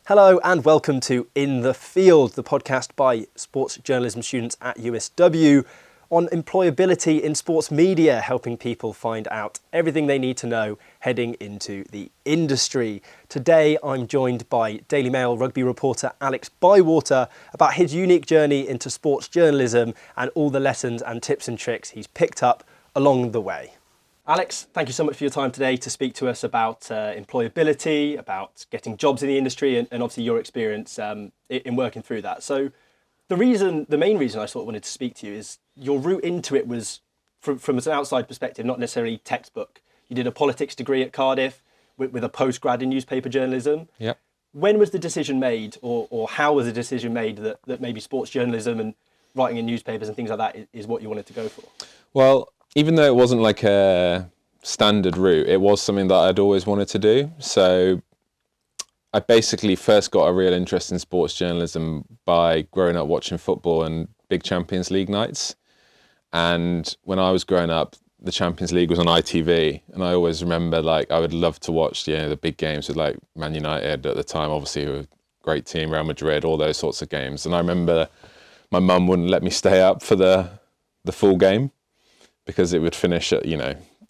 Hello and welcome to In the Field, the podcast by sports journalism students at USW on employability in sports media, helping people find out everything they need to know heading into the industry. Today I'm joined by Daily Mail rugby reporter Alex Bywater about his unique journey into sports journalism and all the lessons and tips and tricks he's picked up along the way. Alex, thank you so much for your time today to speak to us about employability, about getting jobs in the industry and obviously your experience in working through that. So the main reason I sort of wanted to speak to you is your route into it was from an outside perspective, not necessarily textbook. You did a politics degree at Cardiff with a postgrad in newspaper journalism. Yeah. When was the decision made or how was the decision made that maybe sports journalism and writing in newspapers and things like that is what you wanted to go for? Well, even though it wasn't like a standard route, it was something that I'd always wanted to do. So I basically first got a real interest in sports journalism by growing up watching football and big Champions League nights. And when I was growing up, the Champions League was on ITV, and I always remember I would love to watch the big games with like Man United at the time, obviously who were a great team, Real Madrid, all those sorts of games. And I remember my mum wouldn't let me stay up for the full game, because it would finish at,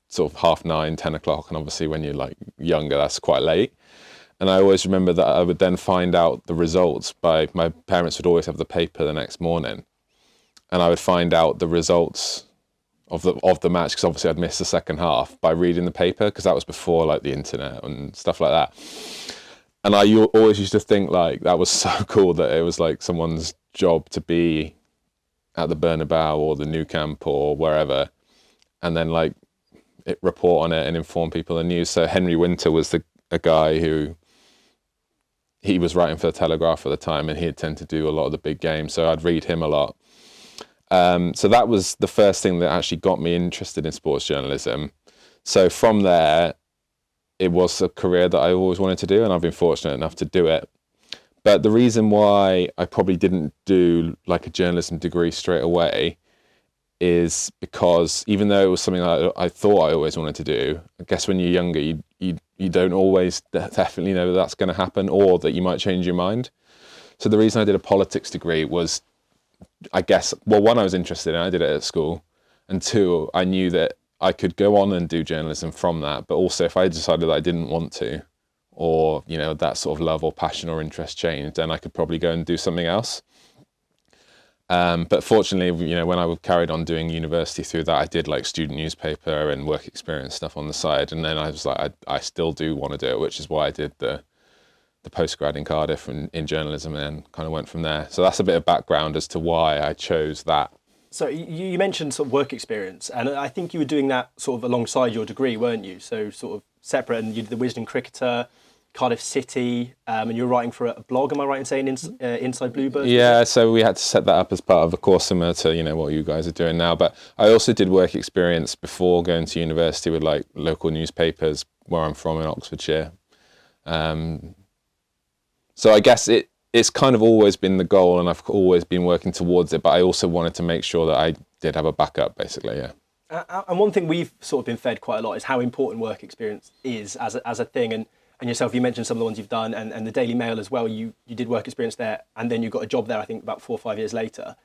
sort of 9:30, 10 o'clock. And obviously when you're younger, that's quite late. And I always remember that I would then find out the results my parents would always have the paper the next morning. And I would find out the results of the match, because obviously I'd missed the second half, by reading the paper, because that was before the internet and stuff like that. And I always used to think that was so cool that it was someone's job to be at the Bernabeu or the Nou Camp or wherever, and then report on it and inform people in the news. So Henry Winter was a guy who, he was writing for the Telegraph at the time, and he'd tend to do a lot of the big games, so I'd read him a lot. So that was the first thing that actually got me interested in sports journalism. So from there, it was a career that I always wanted to do, and I've been fortunate enough to do it. But the reason why I probably didn't do a journalism degree straight away is because even though it was something I thought I always wanted to do, I guess when you're younger, you don't always definitely know that that's going to happen, or that you might change your mind. So the reason I did a politics degree was, I guess, well, one, I was interested in it, I did it at school, and two, I knew that I could go on and do journalism from that, but also if I decided that I didn't want to, or that sort of love or passion or interest changed, then I could probably go and do something else. But fortunately, when I carried on doing university through that, I did student newspaper and work experience stuff on the side, and then I was I still do want to do it, which is why I did the postgrad in Cardiff in journalism, and then kind of went from there. So that's a bit of background as to why I chose that. So you mentioned sort of work experience, and I think you were doing that sort of alongside your degree, weren't you? So sort of separate, and you did the Wisden Cricketer, Cardiff City, and you were writing for a blog, am I right in saying, Inside Bluebirds? Yeah, so we had to set that up as part of a course similar to, what you guys are doing now. But I also did work experience before going to university with local newspapers where I'm from in Oxfordshire. So I guess it's kind of always been the goal, and I've always been working towards it, but I also wanted to make sure that I did have a backup, basically, yeah. And one thing we've sort of been fed quite a lot is how important work experience is as a thing. And yourself, you mentioned some of the ones you've done, and the Daily Mail as well, you did work experience there, and then you got a job there, I think, about 4 or 5 years later.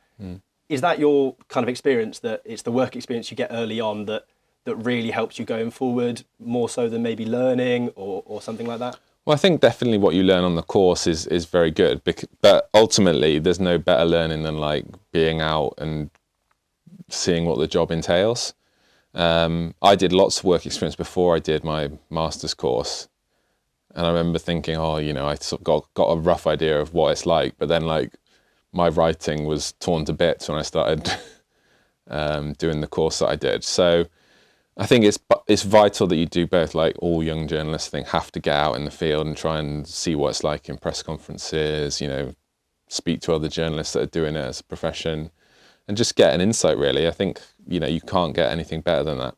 Is that your kind of experience, that it's the work experience you get early on that really helps you going forward, more so than maybe learning or something like that? Well, I think definitely what you learn on the course is very good, but ultimately there's no better learning than being out and seeing what the job entails. I did lots of work experience before I did my master's course, and I remember thinking, I sort of got a rough idea of what it's like, but then my writing was torn to bits when I started doing the course that I did. So I think it's vital that you do both. All young journalists, I think, have to get out in the field and try and see what it's like in press conferences, speak to other journalists that are doing it as a profession, and just get an insight, really. I think, you can't get anything better than that.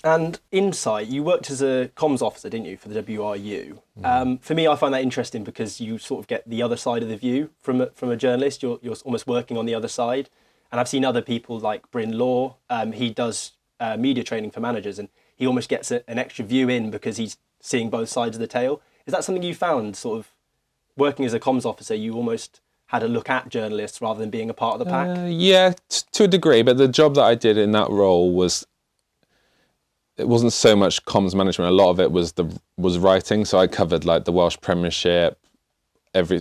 And insight, you worked as a comms officer, didn't you, for the WRU? For me, I find that interesting because you sort of get the other side of the view from a journalist. You're almost working on the other side. And I've seen other people like Bryn Law, he does media training for managers, and he almost gets an extra view in because he's seeing both sides of the tale. Is that something you found sort of working as a comms officer, you almost had a look at journalists rather than being a part of the pack? Yeah, to a degree, but the job that I did in that role it wasn't so much comms management. A lot of it was writing. So I covered like the Welsh Premiership,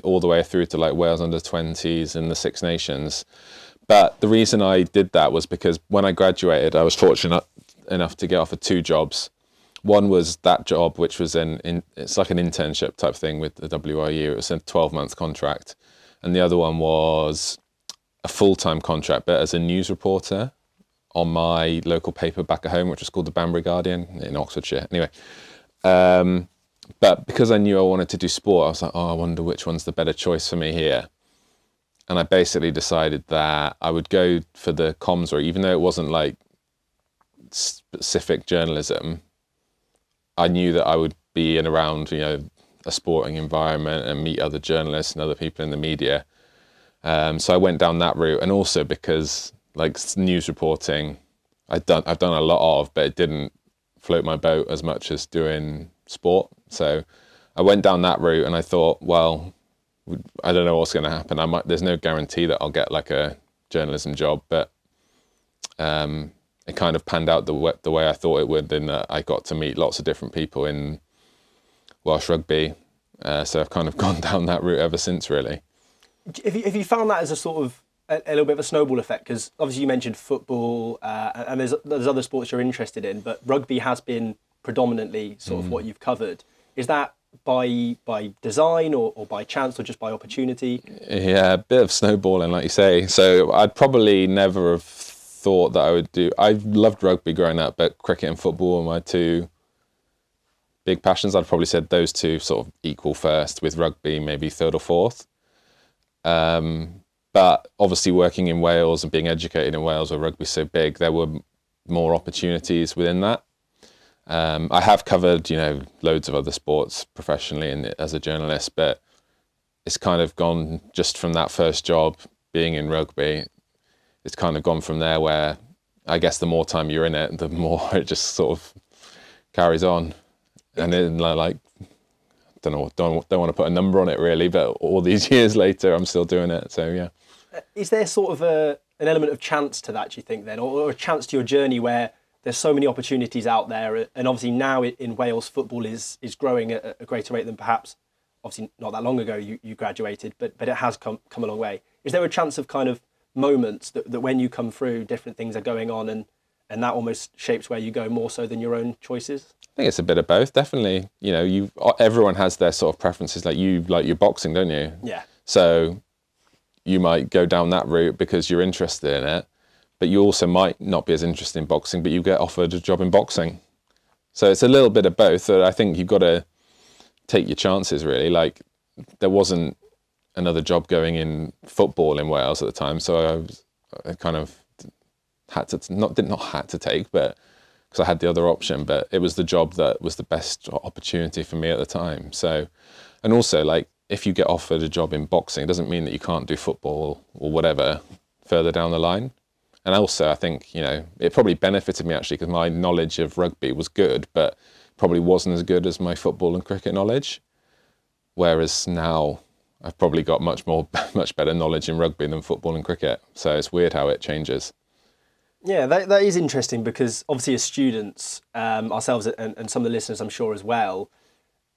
all the way through to like Wales under-20s and the Six Nations. But the reason I did that was because when I graduated, I was fortunate enough to get offered 2 jobs. One was that job, which was it's like an internship type thing with the WRU. It was a 12-month contract. And the other one was a full-time contract, but as a news reporter on my local paper back at home, which was called the Banbury Guardian in Oxfordshire. Anyway, but because I knew I wanted to do sport, I was like, oh, I wonder which one's the better choice for me here. And I basically decided that I would go for the comms route, even though it wasn't like specific journalism. I knew that I would be in around, a sporting environment and meet other journalists and other people in the media. So I went down that route, and also because like news reporting, I've done a lot of, but it didn't float my boat as much as doing sport. So I went down that route, and I thought, well, I don't know what's going to happen. There's no guarantee that I'll get like a journalism job, but it kind of panned out the way I thought it would, in that I got to meet lots of different people in Welsh rugby. So I've kind of gone down that route ever since, really. Have you found that as a sort of a little bit of a snowball effect? Because obviously you mentioned football, and there's other sports you're interested in, but rugby has been predominantly sort of what you've covered. Is that by design or by chance or just by opportunity? Yeah, a bit of snowballing, like you say. So I'd probably never have thought that I would do. I loved rugby growing up, but cricket and football were my 2 big passions. I'd probably said those 2 sort of equal first, with rugby maybe 3rd or 4th. But obviously working in Wales and being educated in Wales where rugby's so big, there were more opportunities within that. I have covered, loads of other sports professionally and as a journalist, but it's kind of gone just from that first job being in rugby. It's kind of gone from there, where I guess the more time you're in it, the more it just sort of carries on. And then like, don't want to put a number on it really, but all these years later, I'm still doing it. So yeah. Is there sort of an element of chance to that, do you think then, or a chance to your journey where there's so many opportunities out there, and obviously now in Wales football is growing at a greater rate than perhaps, obviously not that long ago you graduated, but it has come a long way. Is there a chance of kind of moments that when you come through, different things are going on, and that almost shapes where you go more so than your own choices? I think it's a bit of both, definitely. Everyone has their sort of preferences. Like you like your boxing, don't you? Yeah. So you might go down that route because you're interested in it, but you also might not be as interested in boxing, but you get offered a job in boxing. So it's a little bit of both. I think you've got to take your chances, really. Like, there wasn't another job going in football in Wales at the time, so I kind of had to not had to take, but because I had the other option, but it was the job that was the best opportunity for me at the time. So, and also, like, if you get offered a job in boxing, it doesn't mean that you can't do football or whatever further down the line. And also, I think, it probably benefited me actually, because my knowledge of rugby was good, but probably wasn't as good as my football and cricket knowledge. Whereas now I've probably got much better knowledge in rugby than football and cricket. So it's weird how it changes. Yeah, that is interesting, because obviously as students, ourselves and some of the listeners I'm sure as well,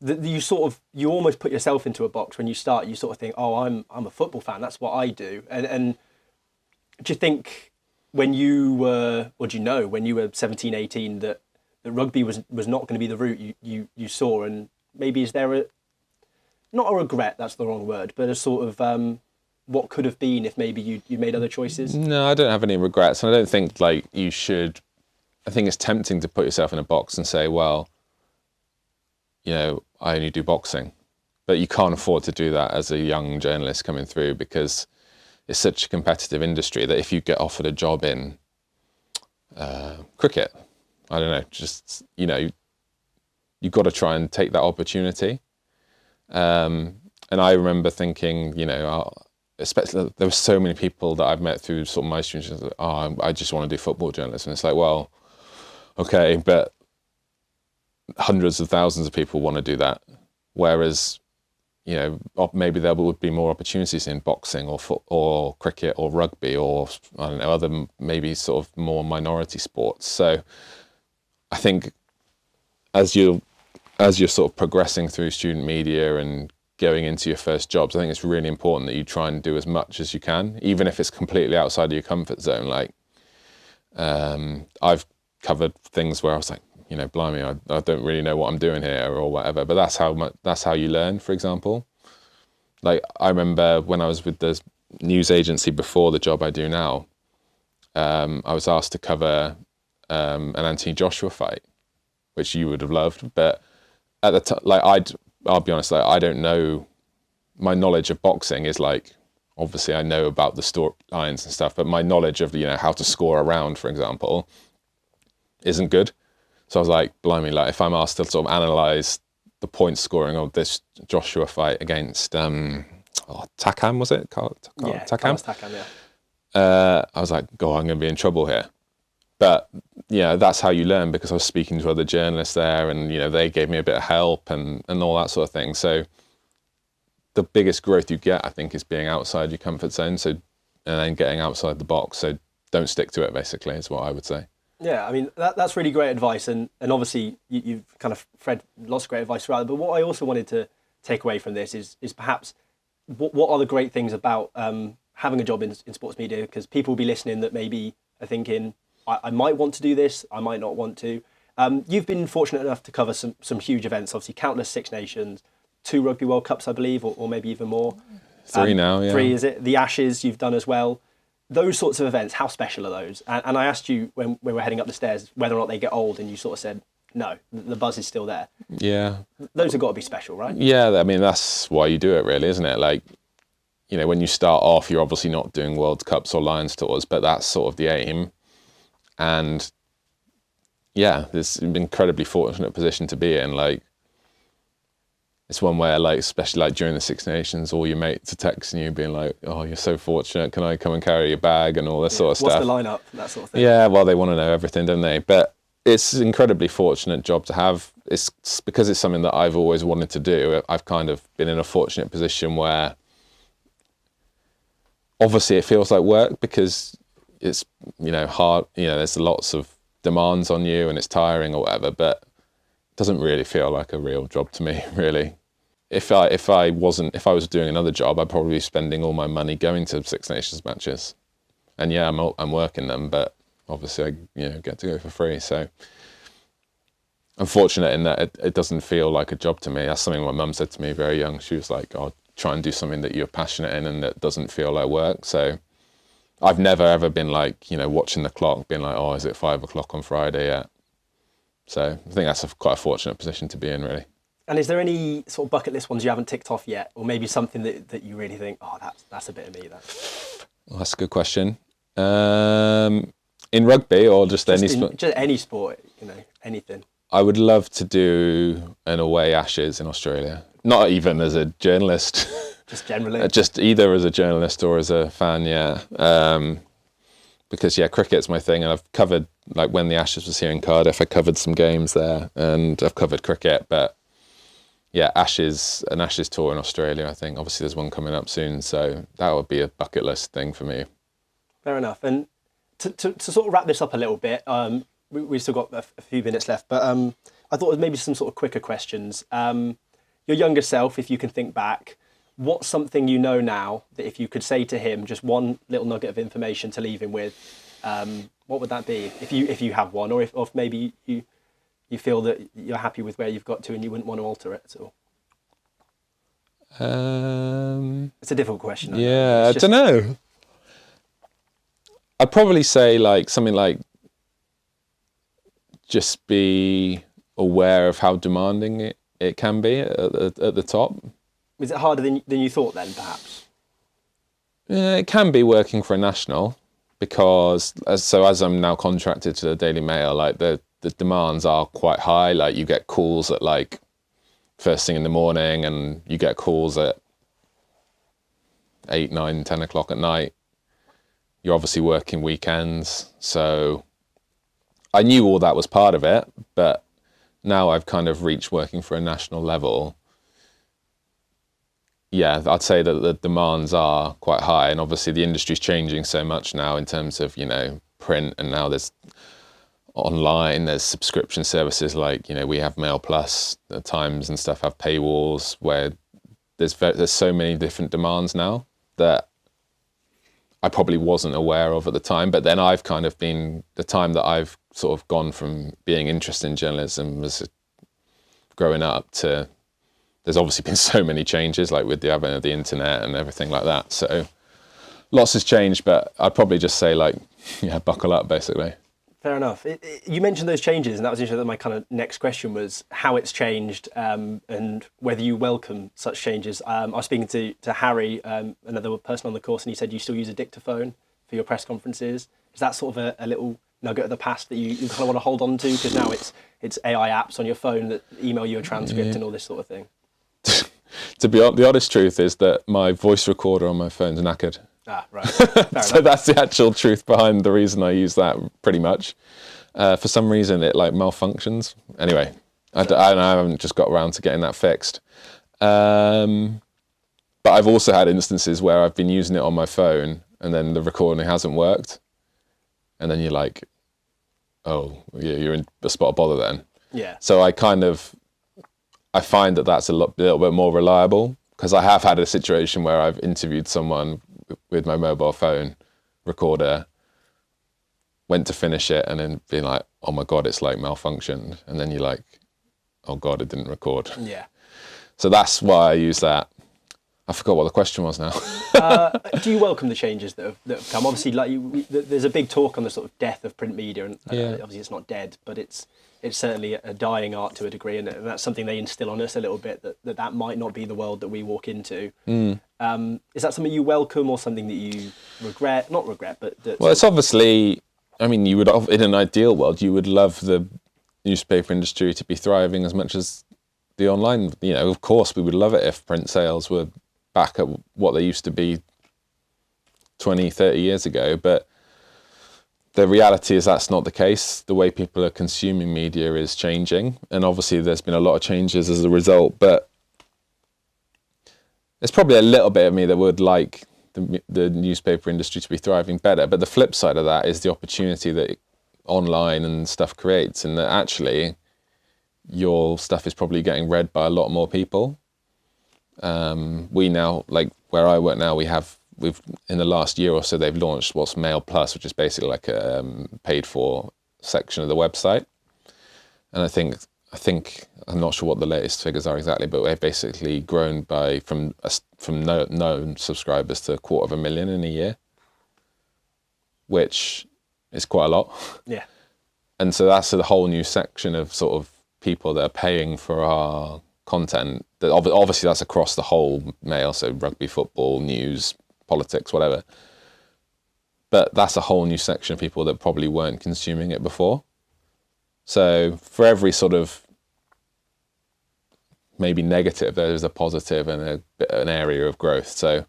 you almost put yourself into a box when you start. You sort of think, oh, I'm a football fan, that's what I do. And do you think when you were, or do you know, when you were 17, 18, that rugby was not going to be the route you saw? And maybe is there not a regret, that's the wrong word, but a sort of what could have been if maybe you made other choices? No, I don't have any regrets. And I don't think like you should. I think it's tempting to put yourself in a box and say, well, I only do boxing. But you can't afford to do that as a young journalist coming through, because it's such a competitive industry that if you get offered a job in cricket, I don't know, just, you've got to try and take that opportunity. And I remember thinking, especially there were so many people that I've met through sort of my students, I just want to do football journalism. It's like, well, okay, but hundreds of thousands of people want to do that. Whereas, maybe there would be more opportunities in boxing or cricket or rugby or, I don't know, other maybe sort of more minority sports. So I think as you're sort of progressing through student media and going into your first jobs, I think it's really important that you try and do as much as you can, even if it's completely outside of your comfort zone. Like, I've covered things where I was like, blimey, I don't really know what I'm doing here or whatever. But that's how you learn, for example. Like, I remember when I was with the news agency before the job I do now, I was asked to cover an Anthony Joshua fight, which you would have loved. But at the time, like, I'll be honest, like, I don't know. My knowledge of boxing is like, obviously I know about the storylines and stuff, but my knowledge of, how to score a round, for example, isn't good. So I was like, blimey, like, if I'm asked to sort of analyse the point scoring of this Joshua fight against Takam, was it? Takam, I was like, God, I'm going to be in trouble here. But that's how you learn, because I was speaking to other journalists there, and they gave me a bit of help and all that sort of thing. So the biggest growth you get, I think, is being outside your comfort zone. So, and then getting outside the box. So don't stick to it, basically, is what I would say. Yeah, I mean, that's really great advice, and obviously you've kind of read lots of great advice throughout. But what I also wanted to take away from this is perhaps what are the great things about having a job in sports media? Because people will be listening that maybe are thinking, I might want to do this, I might not want to. You've been fortunate enough to cover some huge events, obviously countless Six Nations, 2 Rugby World Cups, I believe, or maybe even more. 3 now, yeah. 3, is it? The Ashes you've done as well. Those sorts of events, how special are those? And I asked you when we were heading up the stairs whether or not they get old, and you sort of said, no, the buzz is still there. Yeah. Those have got to be special, right? Yeah, I mean, that's why you do it, really, isn't it? Like, when you start off, you're obviously not doing World Cups or Lions Tours, but that's sort of the aim. And yeah, this is an incredibly fortunate position to be in. Like, it's one where, like, especially like during the Six Nations, all your mates are texting you being like, oh, you're so fortunate, can I come and carry your bag and all this sort of stuff. What's the lineup, that sort of thing? Yeah, well, they want to know everything, don't they? But it's an incredibly fortunate job to have. It's because it's something that I've always wanted to do. I've kind of been in a fortunate position where obviously it feels like work because it's, hard, there's lots of demands on you and it's tiring or whatever, but doesn't really feel like a real job to me, really. If I was doing another job, I'd probably be spending all my money going to Six Nations matches. And yeah, I'm working them, but obviously I get to go for free. So I'm fortunate in that it doesn't feel like a job to me. That's something my mum said to me very young. She was like, oh, try and do something that you're passionate in and that doesn't feel like work. So I've never ever been like, watching the clock, being like, oh, is it 5 o'clock on Friday yet? So I think that's quite a fortunate position to be in, really. And is there any sort of bucket list ones you haven't ticked off yet? Or maybe something that you really think, oh, that's a bit of me, that? Well, that's a good question. In rugby or just any sport? Just any sport, anything. I would love to do an away Ashes in Australia. Not even as a journalist. Just generally? Just either as a journalist or as a fan, yeah. Because, yeah, cricket's my thing. And I've covered, like, when the Ashes was here in Cardiff, I covered some games there. And I've covered cricket. But, yeah, an Ashes tour in Australia, I think. Obviously, there's one coming up soon. So that would be a bucket list thing for me. Fair enough. And to sort of wrap this up a little bit, we've still got a few minutes left. But I thought maybe some sort of quicker questions. Your younger self, if you can think back, what's something you know now that if you could say to him just one little nugget of information to leave him with, what would that be? If you have one, or if maybe you feel that you're happy with where you've got to and you wouldn't want to alter it at all? It's a difficult question. I don't know. I'd probably say like something like just be aware of how demanding it can be at the top. Was it harder than you thought then, perhaps? Yeah, it can be working for a national because as I'm now contracted to the Daily Mail, like the demands are quite high. Like you get calls at like first thing in the morning and you get calls at 8, 9, 10 o'clock at night. You're obviously working weekends. So I knew all that was part of it, but now I've kind of reached working for a national level. yeah, I'd say that the demands are quite high, and obviously the industry's changing so much now in terms of, print, and now there's online, there's subscription services like, we have Mail Plus, the Times and stuff have paywalls where there's so many different demands now that I probably wasn't aware of at the time. But then I've kind of been, the time that I've sort of gone from being interested in journalism was growing up to, there's obviously been so many changes, like with the advent of the internet and everything like that. So lots has changed, but I'd probably just say buckle up basically. Fair enough. You mentioned those changes, and that was interesting. My kind of next question was how it's changed, and whether you welcome such changes. I was speaking to Harry, another person on the course, and he said you still use a dictaphone for your press conferences. Is that sort of a little nugget of the past that you kind of want to hold on to, because now it's AI apps on your phone that email you a transcript and all this sort of thing? The honest truth is that my voice recorder on my phone's knackered. Ah, right. Fair So enough. that's the actual truth behind the reason I use that, pretty much. For some reason, it malfunctions. Anyway, I haven't just got around to getting that fixed. But I've also had instances where I've been using it on my phone and then the recording hasn't worked. And then you're like, oh, you're in a spot of bother then. Yeah. So I find that that's a little bit more reliable, because I have had a situation where I've interviewed someone with my mobile phone recorder, went to finish it, and then being like, oh my God, it's malfunctioned. And then you're like, oh God, it didn't record. Yeah. So that's why I use that. I forgot what the question was now. Do you welcome the changes that have come? Obviously, there's a big talk on the sort of death of print media, and obviously it's not dead, but it's certainly a dying art to a degree, and that's something they instill on us a little bit, that might not be the world that we walk into. Is that something you welcome, or something that you regret? Not regret, but Well, it's obviously, you would, in an ideal world, you would love the newspaper industry to be thriving as much as the online. Of course, we would love it if print sales were back at what they used to be 20, 30 years ago, but the reality is that's not the case. The way people are consuming media is changing, and obviously there's been a lot of changes as a result, but there's probably a little bit of me that would like the newspaper industry to be thriving better. But the flip side of that is the opportunity that online and stuff creates, and that actually your stuff is probably getting read by a lot more people. We now, where I work now, we've in the last year or so, they've launched what's Mail Plus, which is basically like a paid for section of the website. And I think I'm not sure what the latest figures are exactly, but we've basically grown from no subscribers to 250,000 in a year, which is quite a lot. Yeah. And so that's a whole new section of sort of people that are paying for our content. That obviously that's across the whole Mail, so rugby, football, news, politics, whatever. But that's a whole new section of people that probably weren't consuming it before. So for every sort of maybe negative, there's a positive and an area of growth. So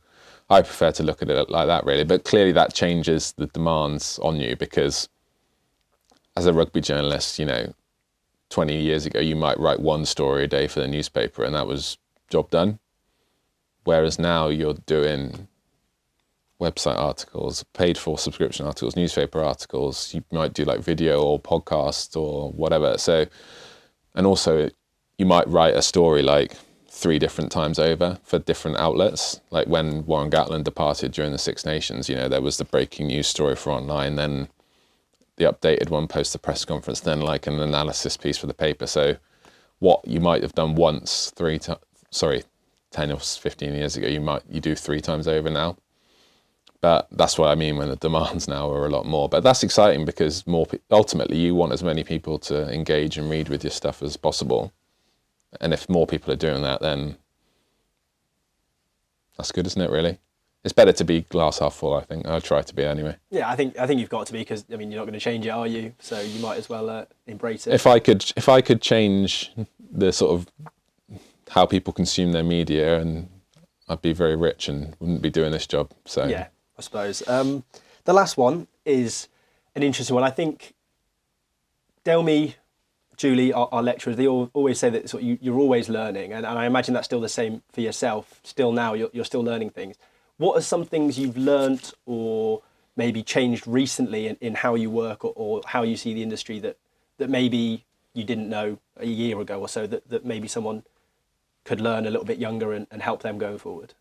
I prefer to look at it like that, really. But clearly that changes the demands on you, because as a rugby journalist, 20 years ago, you might write one story a day for the newspaper and that was job done. Whereas now you're doing website articles, paid for subscription articles, newspaper articles. You might do video or podcast or whatever. So, and also you might write a story 3 different times over for different outlets. Like when Warren Gatland departed during the Six Nations, there was the breaking news story for online, then the updated one post the press conference, then an analysis piece for the paper. So what you might have done once 10 or 15 years ago, you do 3 times over now. But that's what I mean when the demands now are a lot more. But that's exciting, because ultimately you want as many people to engage and read with your stuff as possible. And if more people are doing that, then that's good, isn't it, really? It's better to be glass half full, I think. I try to be anyway. Yeah, I think you've got to be, because you're not going to change it, are you? So you might as well embrace it. If I could change the sort of how people consume their media, and I'd be very rich and wouldn't be doing this job. So yeah, I suppose. The last one is an interesting one. I think tell me Julie, our lecturers, they always say that sort of you're always learning, and I imagine that's still the same for yourself. Still now, you're still learning things. What are some things you've learnt or maybe changed recently in how you work or how you see the industry that maybe you didn't know a year ago or so that maybe someone could learn a little bit younger and help them going forward?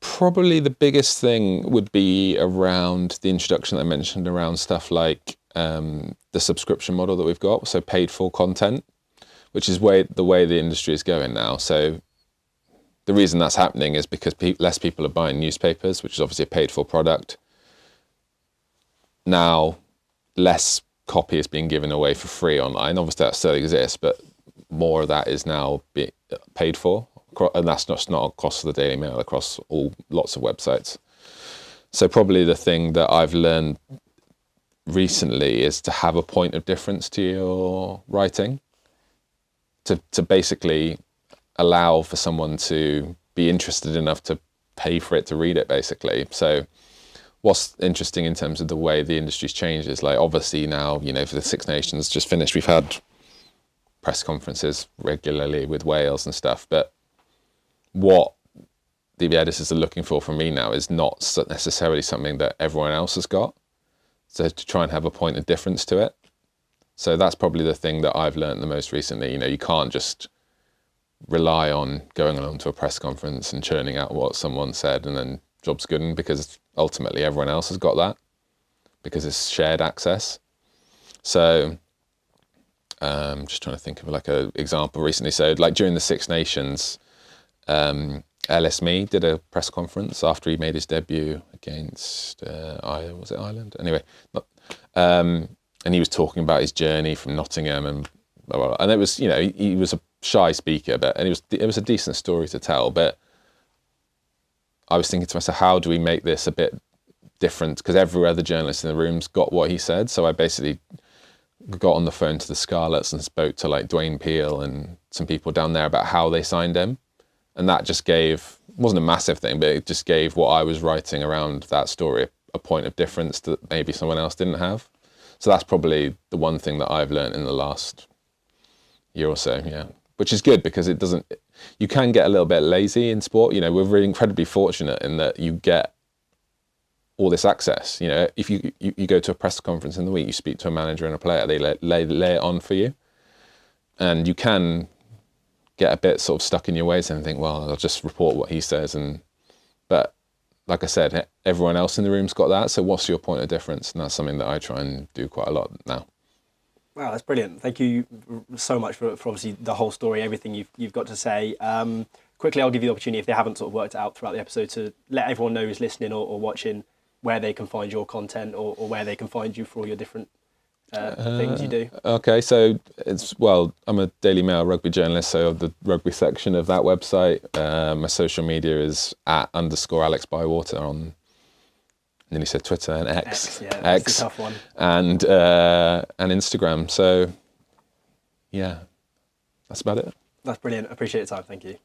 Probably the biggest thing would be around the introduction that I mentioned around stuff like the subscription model that we've got, so paid for content, which is the way the industry is going now. So the reason that's happening is because less people are buying newspapers, which is obviously a paid for product. Now, less copy is being given away for free online. Obviously that still exists, but more of that is now being paid for. And that's just not across the Daily Mail, across lots of websites. So probably the thing that I've learned recently is to have a point of difference to your writing, to basically allow for someone to be interested enough to pay for it to read it, basically. So what's interesting in terms of the way the industry's changed is, like, obviously now, you know, for the Six Nations just finished, we've had press conferences regularly with Wales and stuff, but what the editors are looking for from me now is not necessarily something that everyone else has got. So to try and have a point of difference to it. So that's probably the thing that I've learned the most recently. You know, you can't just rely on going along to a press conference and churning out what someone said and then job's good, because ultimately everyone else has got that because it's shared access. So just trying to think of like an example recently. So like during the Six Nations, Ellis Mee did a press conference after he made his debut against was it Ireland? Anyway, and he was talking about his journey from Nottingham and blah, blah, blah. And it was, you know, he was a shy speaker, and it was a decent story to tell. But I was thinking to myself, how do we make this a bit different? Because every other journalist in the room's got what he said. So I basically got on the phone to the Scarlets and spoke to like Dwayne Peel and some people down there about how they signed him. And that just wasn't a massive thing, but it just gave what I was writing around that story a point of difference that maybe someone else didn't have. So that's probably the one thing that I've learned in the last year or so, yeah. Which is good, because you can get a little bit lazy in sport. You know, we're really incredibly fortunate in that you get all this access. You know, if you go to a press conference in the week, you speak to a manager and a player, they lay it on for you. And you can get a bit sort of stuck in your ways and think, well, I'll just report what he says. But like I said, everyone else in the room's got that. So what's your point of difference? And that's something that I try and do quite a lot now. Wow, that's brilliant. Thank you so much for obviously the whole story, everything you've got to say. Quickly, I'll give you the opportunity, if they haven't sort of worked it out throughout the episode, to let everyone know who's listening or watching where they can find your content or where they can find you for all your different things you do. Okay, so I'm a Daily Mail rugby journalist, so the rugby section of that website. My social media is @_Alex Bywater on, nearly said Twitter, and X. Yeah, that's a tough one. And Instagram. So yeah, that's about it. That's brilliant. Appreciate your time. Thank you.